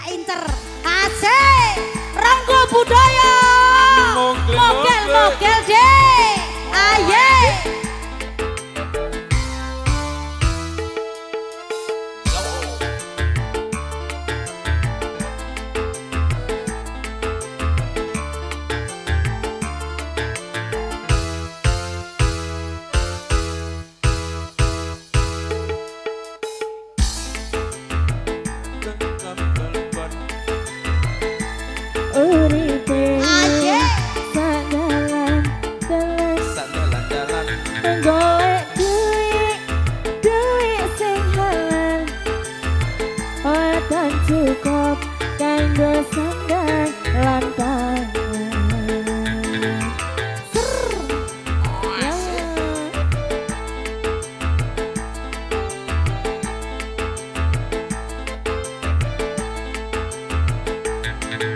tak incer. Asik, Ranggo Budaya. Mogel-mogel deh. Aye. Uripe sadalan golek duit sing halal ora tan cukup kanggo sandang lan pangan.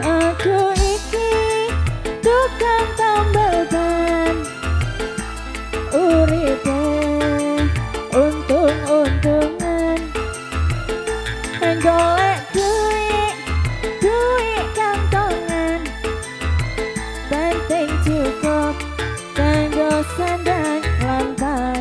Aku iki tukang tambal ban, uripe untung-untungan, golek duit kantongan, penting cukup kanggo sandang lan pangan.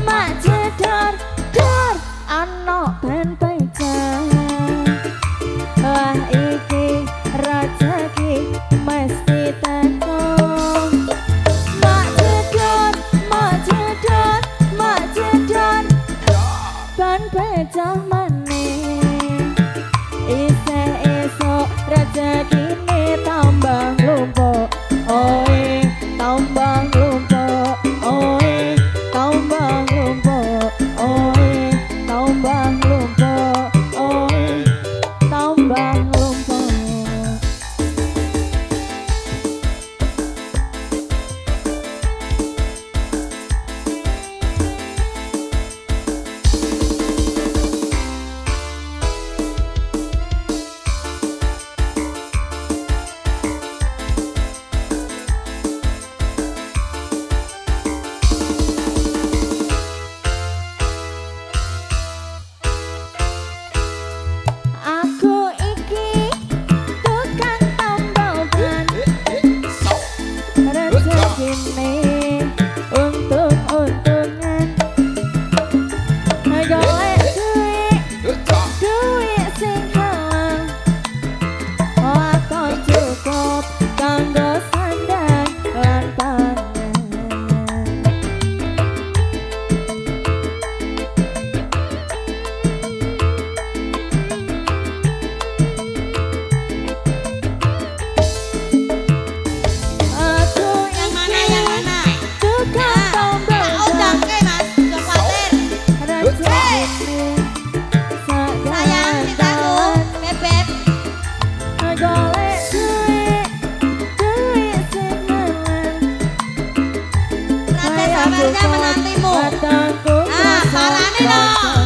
Mak jedor, dor, anak ben pecah. Wah iki rezeki mesti teko. Mak jedor, ben pecah maneh. Isih esok rezekine tambah lumpuk. Oi, tambah lumpuk. Oi, tambah lumpuk. Oi, tambah lumpuk. Oi, tambah lumpuk. Aku iki tukang tambal ban, rezekine untung-untungan, golek duit sing halal, ora kon cukup kanggo sandang lan pangan. Menantimu. Ah, parane no.